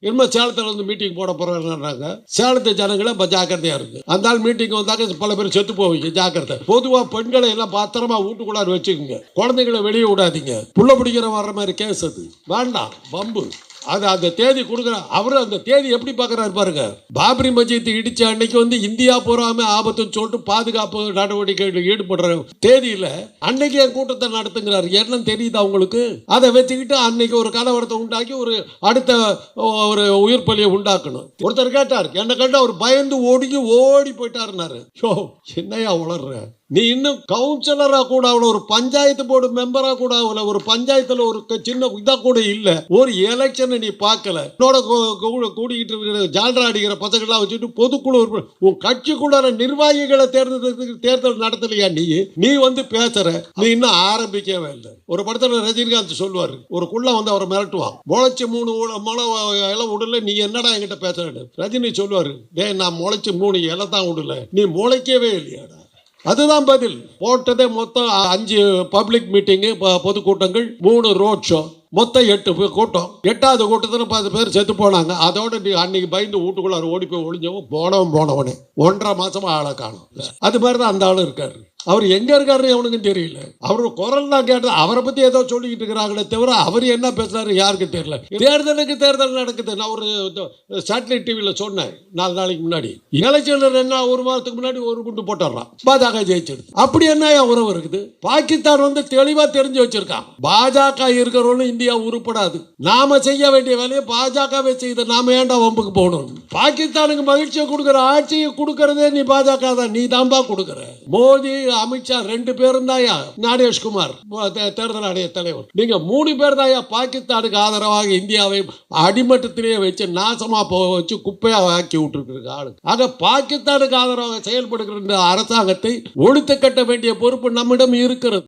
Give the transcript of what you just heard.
இனிமே சேலத்தில் வந்து மீட்டிங் போட போறாங்க. சேலத்து ஜனங்களை ஜாக்கிரதையா இருக்கு. அந்த ஆள் மீட்டிங் வந்தாக்க பல பேர் செத்து போவீங்க, ஜாக்கிரதை. பொதுவா பெண்களை எல்லாம் பத்திரமா வீட்டுக்குள்ளார வச்சுக்கோங்க, குழந்தைகளை வெளியே விடாதீங்க. புள்ள பிடிக்கிற வர்ற மாதிரி கேஸ் அது வேண்டாம், வம்பு. அது அந்த தேதி கொடுக்குறான். அவரு அந்த தேதி எப்படி பார்க்குறாரு பாருங்க. பாபரி மஸ்ஜித் இடிச்ச அன்னைக்கு வந்து இந்தியா பூராமே ஆபத்துன்னு சொல்லிட்டு பாதுகாப்பு நடவடிக்கைகளில் ஈடுபடுற தேதியில அன்னைக்கு என் கூட்டத்தை நடத்துங்கிறாரு. என்ன தெரியுது அவங்களுக்கு? அதை வச்சுக்கிட்டு அன்னைக்கு ஒரு கலவரத்தை உண்டாக்கி ஒரு அடுத்த ஒரு உயிர் பலியை உண்டாக்கணும். ஒருத்தர் கேட்டார், என்ன கேட்டா அவர் பயந்து ஓடி போயிட்டாருன்னாரு. என்னையா உளர்ற? நீ இன்னும் கவுன்சிலரா கூட ஆகல, ஒரு பஞ்சாயத்து போர்டு மெம்பரா கூட ஆகல, ஒரு பஞ்சாயத்துல ஒரு சின்ன இதா கூட இல்ல, ஒரு எலெக்ஷன் நீ பார்க்கல. கூடிக்கிட்டு இருக்கிற ஜால்ரா அடிக்கிற பசங்கள்லாம் வச்சுட்டு பொதுக்குழு உன் கட்சிக்குள்ள நிர்வாகிகளை தேர்தல் நடத்தலையா? நீ வந்து பேசுற, நீ இன்னும் ஆரம்பிக்கவே இல்லை. ஒரு படத்துல ரஜினிகாந்த் சொல்லுவாரு, ஒரு குள்ள வந்து அவரை மிரட்டுவான், முளைச்சு 3 முளை இலை விடல, நீ என்னடா என்கிட்ட பேசுற? ரஜினி சொல்லுவாரு, டேய் நான் முளைச்சு 3 இலை தான் விடல, நீ முளைக்கவே இல்லையாடா. அதுதான் பதில். போட்டதே மொத்தம் 5 பப்ளிக் மீட்டிங், பொதுக்கூட்டங்கள், 3 ரோட் ஷோ, மொத்தம் 8 கூட்டம். 8வது கூட்டத்தில் 10 பேர் செத்து போனாங்க. அதோட நீ அன்னைக்கு பயந்து வீட்டுக்குள்ளார ஓடி போய் ஒளிஞ்சவன் போனவனே 1.5 மாசமா ஆளை காணும். அது மாதிரி தான் அந்த ஆளு இருக்காரு. அவர் எங்க இருக்காருன்னு அவனுக்கும் தெரியல. அவரு குரல் தான் கேட்டது. அவரை பத்தி ஏதோ சொல்லிக்கிட்டு இருக்கிறாங்களே தவிர அவர் என்ன பேசுறாரு யாருக்கு தெரியல. தேர்தல் நடக்குது. நான் ஒரு சேட்டலைட் டிவியில சொன்னேன் 4 நாளைக்கு முன்னாடி. எலெக்ஷன்ல என்ன 1 மாதத்துக்கு முன்னாடி ஒரு குண்டு போட்டுறான், பாஜக ஜெயிச்சிடுது. அப்படி என்ன உறவு இருக்குது? பாகிஸ்தான் வந்து தெளிவா தெரிஞ்சு வச்சிருக்கான், பாஜக இருக்கிறவங்களும் இந்தியா உருப்படாது. நாம செய்ய வேண்டிய வேலையை பாஜகவே செய்த, நாம ஏன்டா வம்புக்கு போகணும்? பாகிஸ்தானுக்கு மகிழ்ச்சியை கொடுக்குற ஆட்சியை கொடுக்கறதே நீ பாஜக தான், நீ தான்பா கொடுக்குற. மோடி, அமித்ஷா 2 பேரும் தாயா, ஞானேஷ்குமார் தேர்தல் ஆணைய தலைவர், நீங்க 3 பேர் தாயா பாகிஸ்தானுக்கு ஆதரவாக இந்தியாவை அடிமட்டத்திலேயே வச்சு நாசமா வச்சு குப்பையா ஆக்கி விட்டுருக்கு ஆளு. ஆக பாகிஸ்தானுக்கு ஆதரவாக செயல்படுகிற அரசாங்கத்தை ஒழித்து கட்ட வேண்டிய பொறுப்பு நம்மிடம் இருக்கிறது.